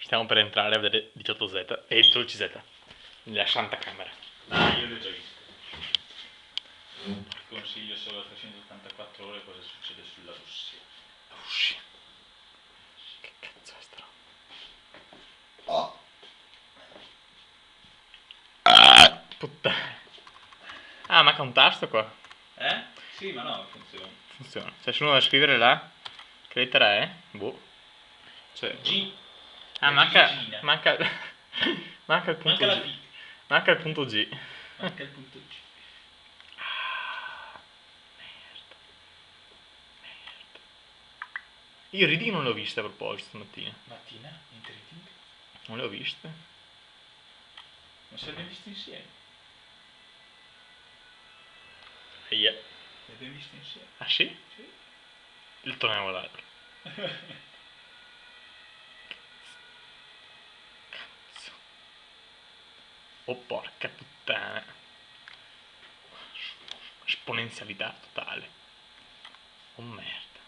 Stiamo per entrare a vedere 18Z e 12Z nella santa camera. Ah, io l'ho già visto. Consiglio solo a 384 ore cosa succede sulla Russia. Russia. Che cazzo è sta roba? Puttana. Ah, manca un tasto qua. Sì, ma no, funziona. Funziona. Se nessuno da scrivere là, che lettera è? Boh. Cioè. G. Ah, Manca manca il punto la G. V. Manca il punto G. Manca il punto G. Merda. Io Reading non le ho viste a proposito stamattina. Mattina, in reading. Non le ho viste. Non se le abbiamo viste insieme. Aia. Le abbiamo viste insieme. Ah sì? Sì. Il torniamo là. Cazzo. Oh porca puttana. Esponenzialità totale. Oh merda.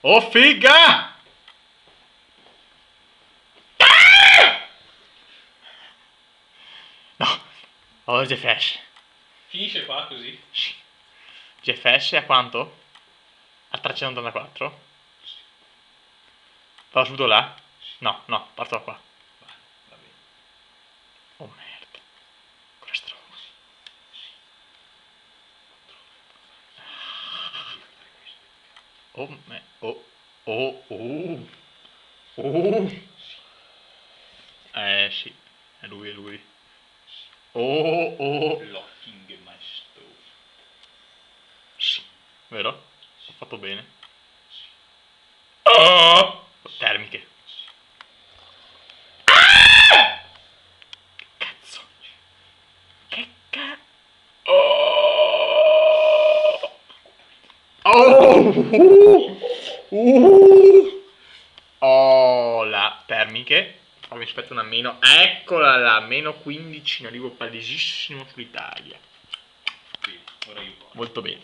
Oh figa! No. Oh GFS. Finisce qua così? GFS a quanto? A 384? Vado subito là? No, no, parto da qua. Va bene. Oh merda. Questo. Oh me. Oh. Oh. Oh. Oh. Sì. È lui, è lui. Oh. Oh. Blocking my stove. Sì. Vero? Ho fatto bene. Oh. Termiche. Che cazzo? Che cazzo? Oh! Oh, la termiche. Fammi aspetta una meno. Eccola là, meno 15 in arrivo palesissimo sull'Italia. Sì, ora io porto. Molto bene.